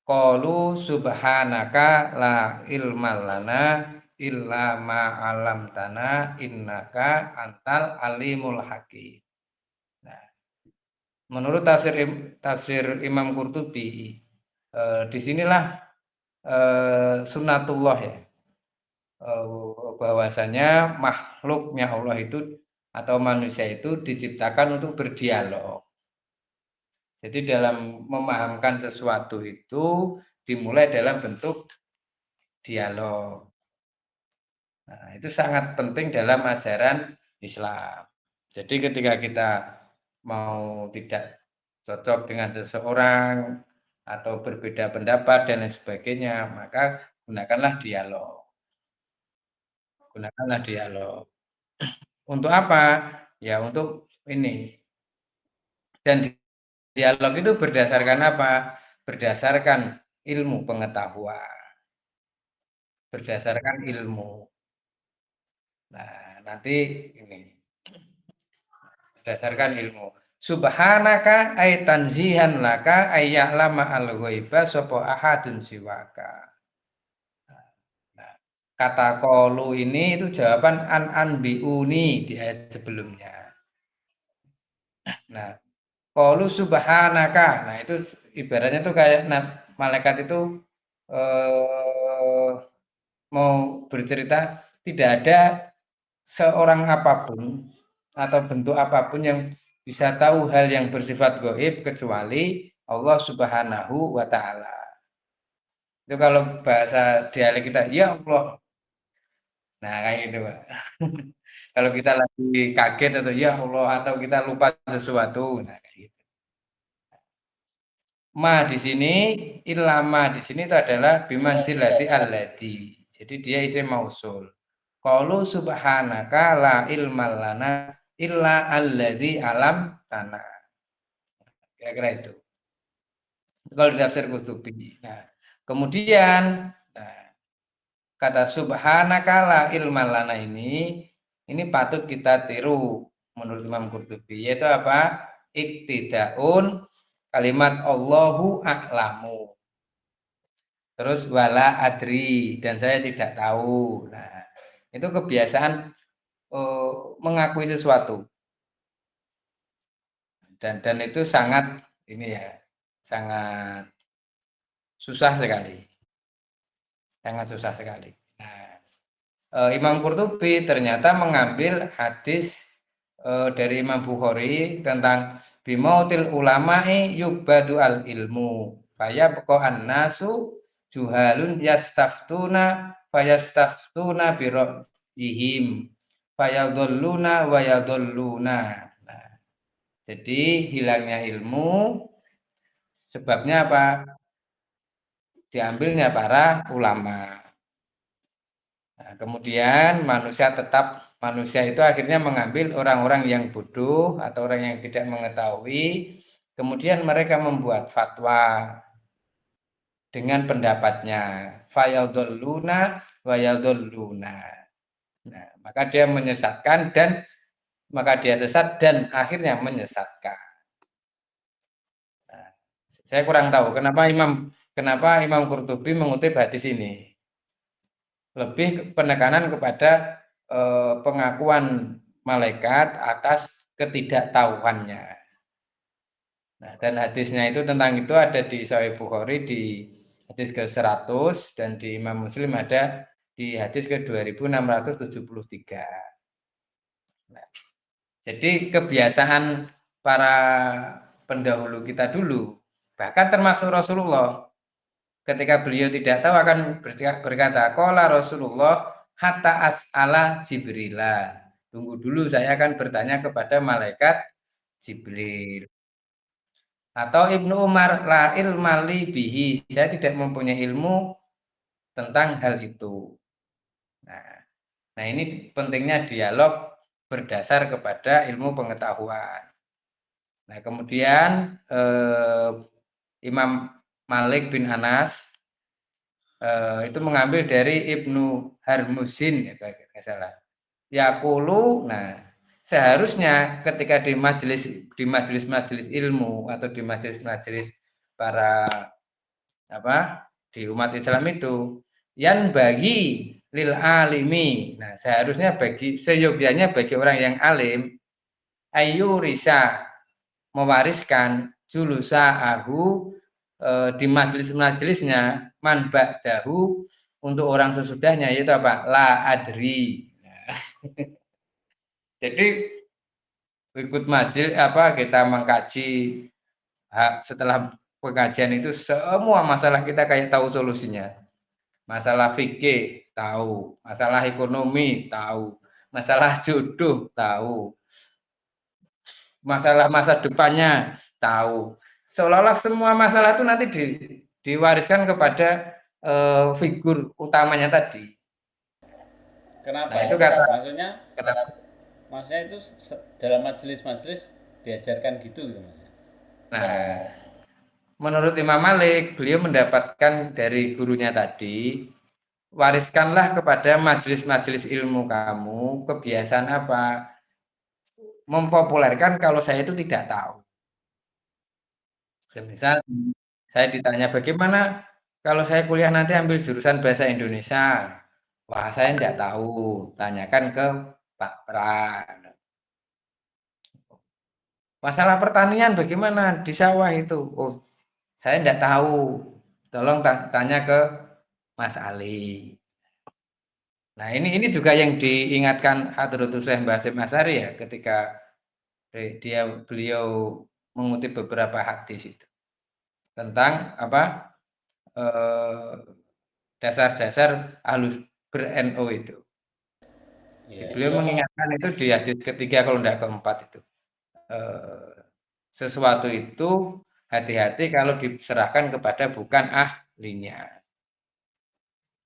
qalu subhanaka la ilma lana illa ma 'allamtana innaka antal alimul hakim. Nah, menurut tafsir Imam Qurtubi, disinilah sunnatullah ya, bahwasanya makhluknya Allah itu atau manusia itu diciptakan untuk berdialog. Jadi dalam memahamkan sesuatu itu dimulai dalam bentuk dialog. Nah, itu sangat penting dalam ajaran Islam. Jadi ketika kita mau tidak cocok dengan seseorang atau berbeda pendapat dan lain sebagainya, maka gunakanlah dialog. Gunakanlah dialog. Untuk apa? Ya untuk ini. Dan dialog itu berdasarkan apa? Berdasarkan ilmu pengetahuan, berdasarkan ilmu. Nah, nanti ini berdasarkan ilmu. Subhanaka ay tanzihan laka ay ya'lama al-ghaiba sapa ahadun siwaka. Nah, kata qalu ini itu jawaban an biuni di ayat sebelumnya. Nah, qalu subhanaka. Nah, itu ibaratnya tuh kayak malaikat itu eh, mau bercerita tidak ada seorang apapun atau bentuk apapun yang bisa tahu hal yang bersifat gaib kecuali Allah Subhanahu wa taala. Itu kalau bahasa dialek kita, ya Allah. Nah, kayak gitu, Pak. Kalau kita lagi kaget atau ya Allah atau kita lupa sesuatu, nah kayak gitu. Ma di sini, ilama di sini itu adalah bimanzilati allati. Jadi dia isim mausul. Qalu subhanaka la ilma lana illa allazi alam tanah. Kira-kira itu. Kalau di tafsir Qurtubi. Nah, kemudian nah, kata subhanaka la ilma lana ini patut kita tiru menurut Imam Qurtubi, yaitu apa? Iktidaun kalimat Allahu a'lamu. Terus wala adri dan saya tidak tahu. Nah, itu kebiasaan mengakui sesuatu dan itu sangat ini ya, sangat susah sekali, sangat susah sekali. Nah, Imam Qurtubi ternyata mengambil hadis dari Imam Bukhari tentang bimautil ulama'i yubadu al ilmu fayabqa annasu juhalun yastaftuna bira'yihim fayadhulluna wa yadhulluna. Nah, jadi hilangnya ilmu sebabnya apa? Diambilnya para ulama. Nah, kemudian manusia itu akhirnya mengambil orang-orang yang bodoh atau orang yang tidak mengetahui, kemudian mereka membuat fatwa dengan pendapatnya. Fayadhulluna wa yadhulluna. Nah, maka dia menyesatkan dan maka dia sesat dan akhirnya menyesatkan. Nah, saya kurang tahu kenapa Imam Qurtubi mengutip hadis ini. Lebih penekanan kepada pengakuan malaikat atas ketidaktahuannya. Nah, dan hadisnya itu tentang itu ada di Sahih Bukhari di hadis ke-100 dan di Imam Muslim ada di hadis ke-2673. Nah, jadi kebiasaan para pendahulu kita dulu, bahkan termasuk Rasulullah, ketika beliau tidak tahu akan berkata, qala Rasulullah hatta as'ala Jibrila. Tunggu dulu saya akan bertanya kepada malaikat Jibril. Atau Ibnu Umar la ilma li bihi. Saya tidak mempunyai ilmu tentang hal itu. Nah, nah ini pentingnya dialog berdasar kepada ilmu pengetahuan. Nah, kemudian Imam Malik bin Anas itu mengambil dari Ibnu Harmusin ya kalau salah. Yaqulu, nah seharusnya ketika di majelis ilmu atau di majelis-majelis para apa di umat Islam itu yan bagi lil alimi. Nah, seharusnya bagi seyogianya bagi orang yang alim ayu risa mewariskan julusa ahu di majelis-majelisnya man ba'dahu untuk orang sesudahnya yaitu apa? La adri. Nah, jadi ikut majelis apa kita mengkaji setelah pengajian itu semua masalah kita kayak tahu solusinya. Masalah fikih tahu, masalah ekonomi tahu, masalah jodoh tahu, masalah masa depannya tahu. Seolah-olah semua masalah itu nanti diwariskan kepada figur utamanya tadi. Nah, Kenapa itu itu? kata kenapa? Maksudnya itu dalam majelis-majelis diajarkan gitu gitu mas. Nah, menurut Imam Malik, beliau mendapatkan dari gurunya tadi, wariskanlah kepada majelis-majelis ilmu kamu kebiasaan apa? Mempopulerkan kalau saya itu tidak tahu. Semisal saya ditanya bagaimana kalau saya kuliah nanti ambil jurusan bahasa Indonesia. Wah, saya tidak tahu. Tanyakan ke Pak Pran. Masalah pertanian bagaimana di sawah itu? Oh, saya tidak tahu. Tolong tanya ke Mas Ali. Nah, ini juga yang diingatkan Hadratus Syekh Basim Asy'ari ya ketika beliau mengutip beberapa hadis itu tentang apa eh, dasar-dasar ahlus ber-NU itu. Iya Beliau iya. mengingatkan itu di hadis ketiga kalau tidak keempat itu. Eh, sesuatu itu hati-hati kalau diserahkan kepada bukan ahlinya.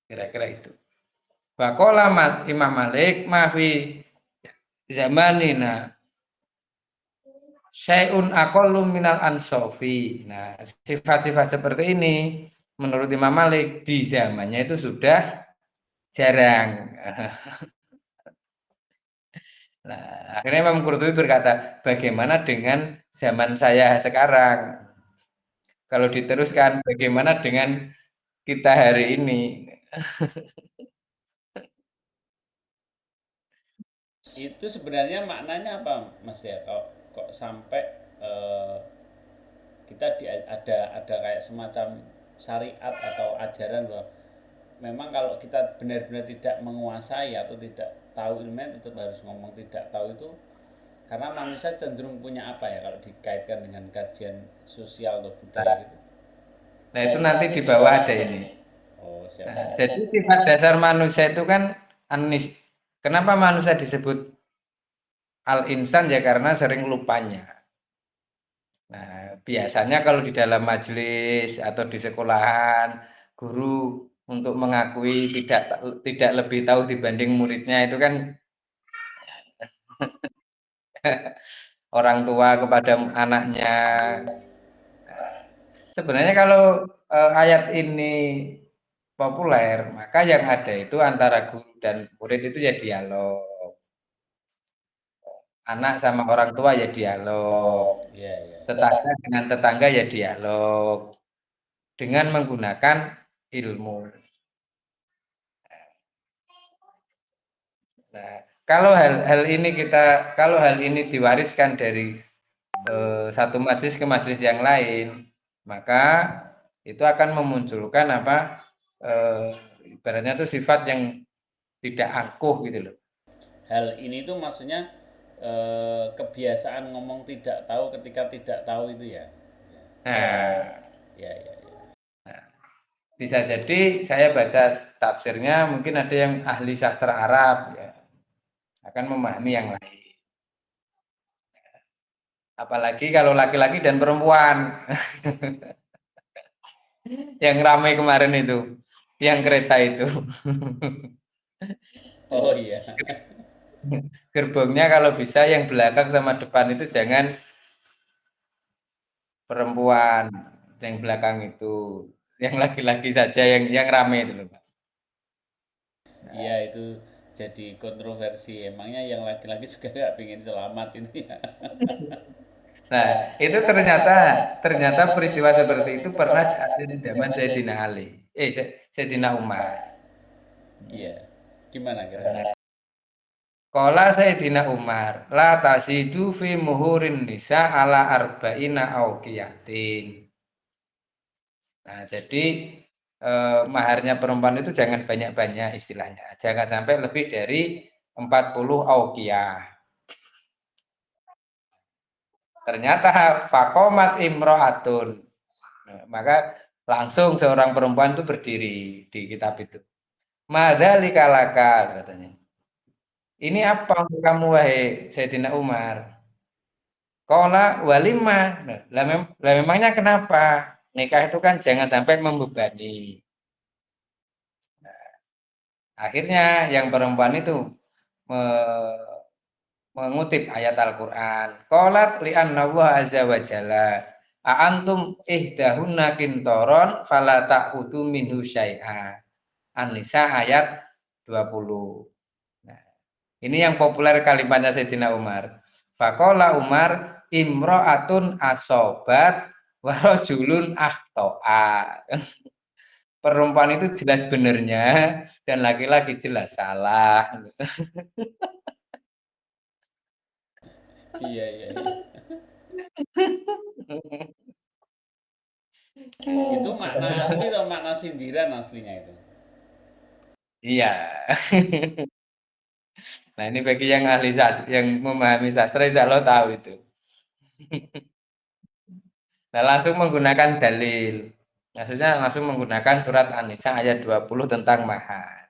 Kira-kira itu. Bakola Imam Malik mafi zamanina syai'un aqallu minal ansofi. Nah, sifat-sifat seperti ini menurut Imam Malik di zamannya itu sudah jarang. Nah, akhirnya Imam Qurtubi berkata, bagaimana dengan zaman saya sekarang? Kalau diteruskan, bagaimana dengan kita hari ini? Itu sebenarnya maknanya apa mas ya? Kok sampai eh, kita ada kayak semacam syariat atau ajaran bahwa memang kalau kita benar-benar tidak menguasai atau tidak tahu ilmunya tetap harus ngomong tidak tahu itu karena manusia cenderung punya apa ya kalau dikaitkan dengan kajian sosial atau budaya gitu. Nah, itu nanti di bawah ada ini. Oh siap Nah, siap. jadi sifat dasar manusia itu kan anis. Kenapa manusia disebut al-insan ya karena sering lupanya. Nah, biasanya kalau di dalam majelis atau di sekolahan, guru untuk mengakui tidak lebih tahu dibanding muridnya itu kan orang tua kepada anaknya. Sebenarnya kalau ayat ini populer, maka yang ada itu antara guru dan murid itu ya dialog. Anak sama orang tua ya dialog. Iya iya. Tetangga dengan tetangga ya dialog dengan menggunakan ilmu. Nah, kalau hal ini diwariskan dari satu majelis ke majelis yang lain, maka itu akan memunculkan apa eh, ibaratnya itu sifat yang tidak angkuh gitu loh. Hal ini tuh maksudnya kebiasaan ngomong tidak tahu ketika tidak tahu itu ya. Nah, Ya ya ya. bisa jadi saya baca tafsirnya mungkin ada yang ahli sastra Arab ya, akan memahami yang lain. Apalagi kalau laki-laki dan perempuan yang ramai kemarin itu, yang kereta itu. Oh iya. Gerbongnya kalau bisa yang belakang sama depan itu jangan perempuan, yang belakang itu, yang laki-laki saja yang ramai itu loh, Pak. Iya itu jadi kontroversi. Emangnya yang laki-laki juga nggak pengen selamat itu ya. Nah, itu ternyata ternyata peristiwa seperti itu pernah ada di zaman Sayyidina Ali. Sayyidina Umar. Iya. Gimana kira-kira? Qala Sayyidina Umar, la tasidu fi muhurin nisa ala arba'ina auqiyatin. Nah, jadi maharnya perempuan itu jangan banyak-banyak istilahnya. Jangan sampai lebih dari 40 auqiyah. Ternyata fakomat imro'atun. Nah, maka langsung seorang perempuan itu berdiri di kitab itu. Madzalika laka katanya. Ini apa untuk kamu wahai Sayyidina Umar? Qala walimah. Nah, lah memangnya kenapa? Nikah itu kan jangan sampai membebani. Akhirnya yang perempuan itu me- mengutip ayat Al-Qur'an. Qalat li'anna Allah azza wa jalla a'antum ihdahunna kintoron fala ta'khudhu minhu syai'a. An-Nisa ayat 20. Nah, ini yang populer kalimatnya Sayyidina Umar. Faqala Umar imra'atun asobat wa rajulun akhto'a. Perempuan itu jelas benernya dan laki-laki jelas salah. Iya, iya, iya. Itu makna asli atau makna sindiran aslinya itu? Iya. Nah, ini bagi yang ahli sastra, yang memahami sastra, insya Allah tahu itu. Nah, langsung menggunakan dalil. Maksudnya langsung menggunakan surat An-Nisa ayat 20 tentang mahar.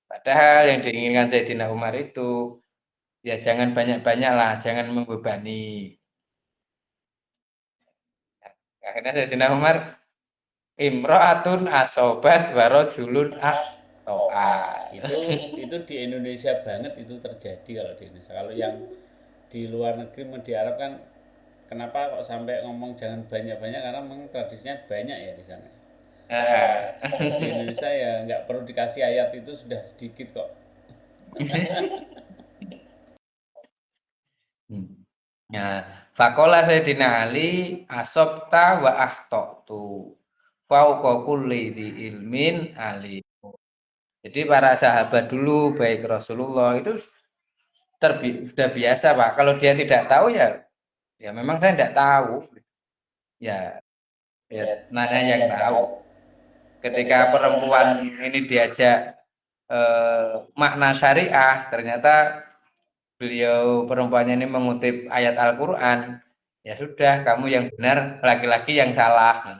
Padahal yang diinginkan Sayyidina Umar itu, ya jangan banyak-banyak lah, jangan membebani. Akhirnya Sayyidina Umar, imro'atun asobat warojulun to'a. Itu di Indonesia banget itu terjadi kalau di Indonesia. Kalau yang di luar negeri di Arab kan kenapa kok sampai ngomong jangan banyak-banyak karena memang tradisinya banyak ya di sana. Kalau di Indonesia ya nggak perlu dikasih ayat itu sudah sedikit kok. Nah, fakola Sayyidina Ali asobta wa akhtotu fauqa kulli di ilmin ali. Jadi para sahabat dulu baik Rasulullah itu sudah biasa Pak. Kalau dia tidak tahu ya ya memang saya tidak tahu. Ya, ya nanya yang tahu. Ketika perempuan ini diajak makna syariah, ternyata beliau perempuannya ini mengutip ayat Al-Qur'an, ya sudah kamu yang benar, laki-laki yang salah.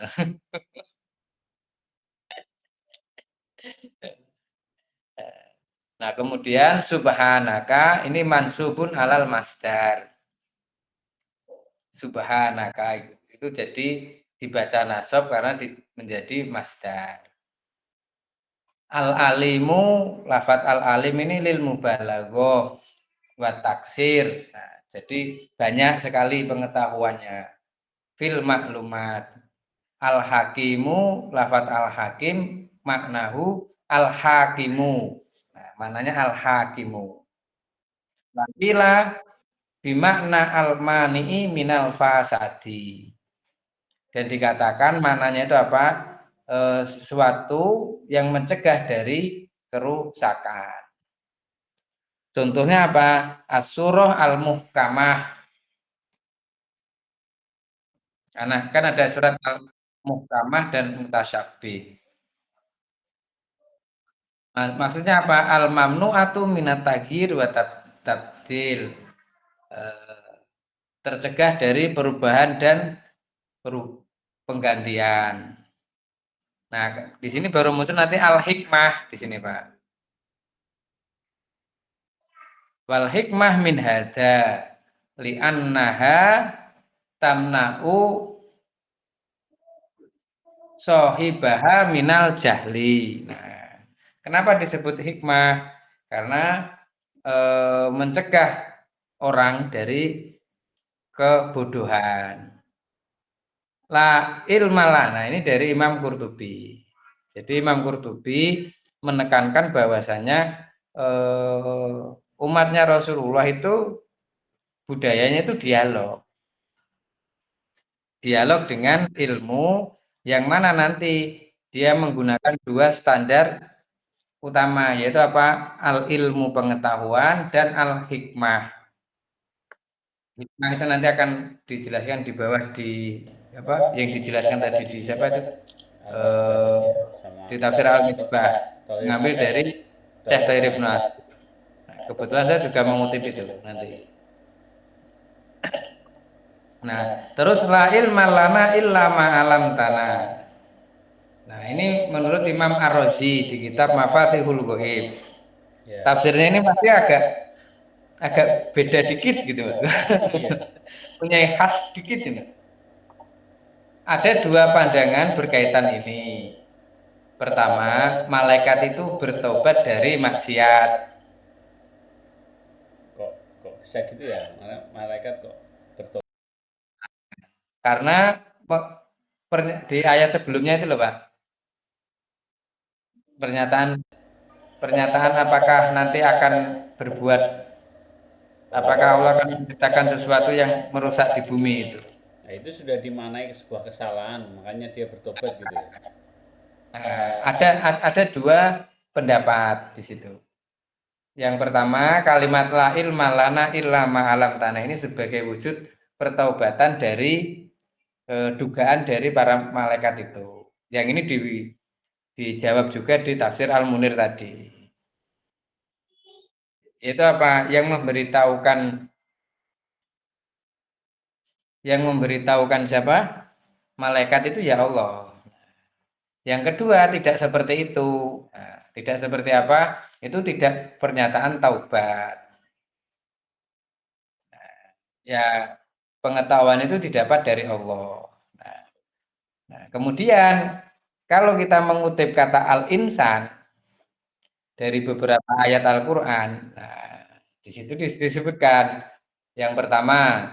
Nah, kemudian subhanaka ini mansubun alal masdar. Subhanaka itu jadi dibaca nasab karena menjadi masdar. Al-alimu, lafat al-alim ini lil mubalaghah wa taksir. Nah, jadi banyak sekali pengetahuannya. Fil maklumat. Al-hakimu, lafat al-hakim, maknahu al-hakimu. Nah, maknanya al-hakimu. Wakila bimakna al-mani'i minal fasadi. Dan dikatakan maknanya itu apa? Sesuatu yang mencegah dari kerusakan. Contohnya apa? As-surah al-muhkamah. Nah, kan ada surat al-muhkamah dan mutasyabih. Maksudnya apa? Al-mamnu'atu minat taghir wa tabdil. Tercegah dari perubahan dan penggantian. Nah, di sini baru muncul nanti al-hikmah di sini, Pak. Wal hikmah min hada li'annaha tamna'u sohibaha minal jahli. Nah, kenapa disebut hikmah? Karena mencegah orang dari kebodohan. La ilmalah. Nah, ini dari Imam Qurtubi. Jadi Imam Qurtubi menekankan bahwasanya umatnya Rasulullah itu budayanya itu dialog. dialog dengan ilmu yang mana nanti dia menggunakan dua standar utama, yaitu apa? Al ilmu pengetahuan dan al hikmah. Hikmah itu nanti akan dijelaskan di bawah di apa? Yang dijelaskan tadi di siapa itu? Al Misbah Eh, tadi ya sama di tafsir al misbah Tohir mengambil Nasir. dari Syekh Tohir Tahir Ibn Ibnu Nasir. Ashar. Nah, kebetulan saya juga mengutip itu nanti. Nah, terus la ilma lana illa ma'alam tanah. Nah, ini menurut Imam Ar-Razi di kitab Mafatihul Ghaib. Ya. Tafsirnya ini pasti agak agak beda dikit gitu, Mas. Iya. Punya khas dikit ini. Ada dua pandangan berkaitan ini. Pertama, malaikat itu bertobat dari maksiat. Kok kok bisa gitu ya? Malaikat kok bertobat. Karena di ayat sebelumnya itu loh, Pak. Pernyataan pernyataan apakah nanti akan berbuat, apakah Allah akan menciptakan sesuatu yang merusak di bumi itu. Nah, itu sudah dimanai sebuah kesalahan, makanya dia bertobat gitu ya. Nah, ada dua pendapat di situ. Yang pertama, kalimat la ilma lana illa ma'alam tanah ini sebagai wujud pertaubatan dari dugaan dari para malaikat itu. Yang ini dijawab juga di tafsir Al-Munir tadi. Itu apa? Yang memberitahukan siapa? Malaikat itu ya Allah. Yang kedua, tidak seperti itu. Nah, tidak seperti apa? Itu tidak pernyataan taubat. Ya, pengetahuan itu didapat dari Allah. Nah, nah, kemudian kalau kita mengutip kata al-insan dari beberapa ayat Al-Qur'an, nah, di situ disebutkan yang pertama,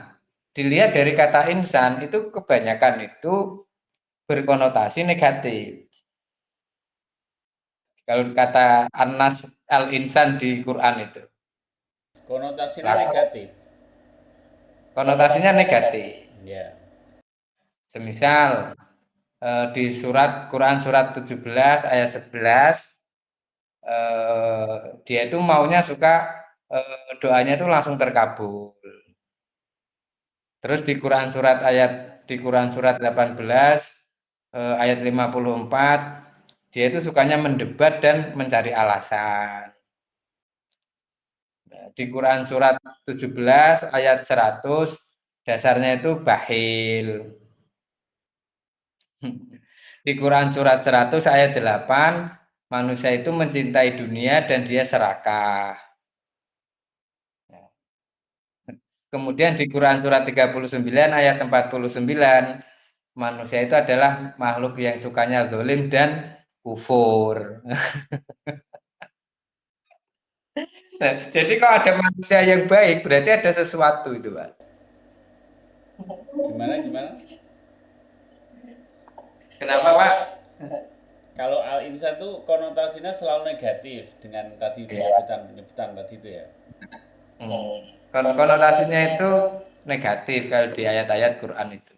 dilihat dari kata insan itu kebanyakan itu berkonotasi negatif. Kalau kata Anas al-insan di Quran itu, Konotasinya laku negatif. konotasinya negatif. Ya. Semisal di surat Quran surat 17 ayat 11, dia itu maunya suka doanya itu langsung terkabul. Terus di Quran surat 18 ayat 54, dia itu sukanya mendebat dan mencari alasan. Di Quran surat 17 ayat 100, dasarnya itu bakhil. Di Quran surat 100 ayat 8, manusia itu mencintai dunia dan dia serakah. Kemudian di Quran surat 39 ayat 49, manusia itu adalah makhluk yang sukanya zalim dan kufur. Nah, jadi kalau ada manusia yang baik, berarti ada sesuatu itu, Pak. Gimana gimana? Kenapa, Pak? Kalau al insan tuh konotasinya selalu negatif dengan tadi Ya. penyebutan tadi itu ya. Hmm. Konotasinya itu negatif kalau di ayat-ayat Quran itu.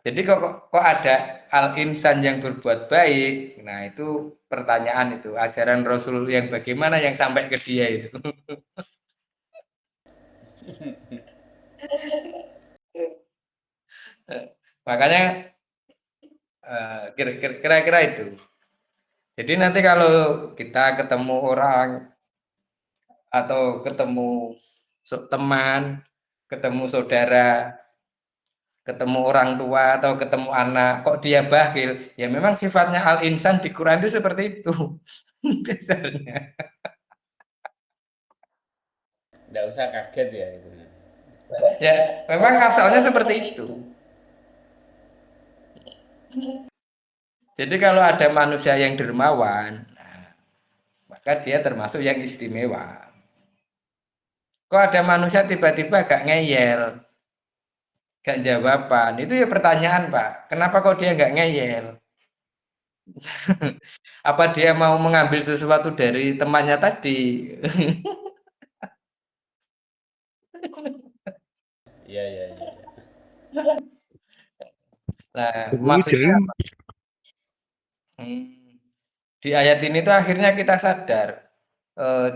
Jadi kok ada al-insan yang berbuat baik? Nah, itu pertanyaan itu, ajaran Rasul yang bagaimana yang sampai ke dia itu. Makanya kira-kira itu. Jadi nanti kalau kita ketemu orang atau ketemu teman, ketemu saudara, ketemu orang tua atau ketemu anak, kok dia bakhil? Ya memang sifatnya al-insan di Quran itu seperti itu. Dasarnya. Nggak usah kaget ya gitu. Ya, memang asalnya seperti itu. Jadi kalau ada manusia yang dermawan, nah, maka dia termasuk yang istimewa. Kok ada manusia tiba-tiba gak ngeyel, gak jawaban, itu ya pertanyaan, Pak. Kenapa kok dia gak ngeyel? Apa dia mau mengambil sesuatu dari temannya tadi? Iya iya iya. Iya. Nah, maksudnya Kemudian apa? Mmm, di ayat ini tuh akhirnya kita sadar,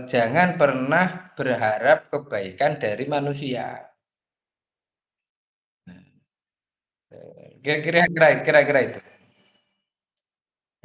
jangan pernah berharap kebaikan dari manusia. Nah, kira-kira itu.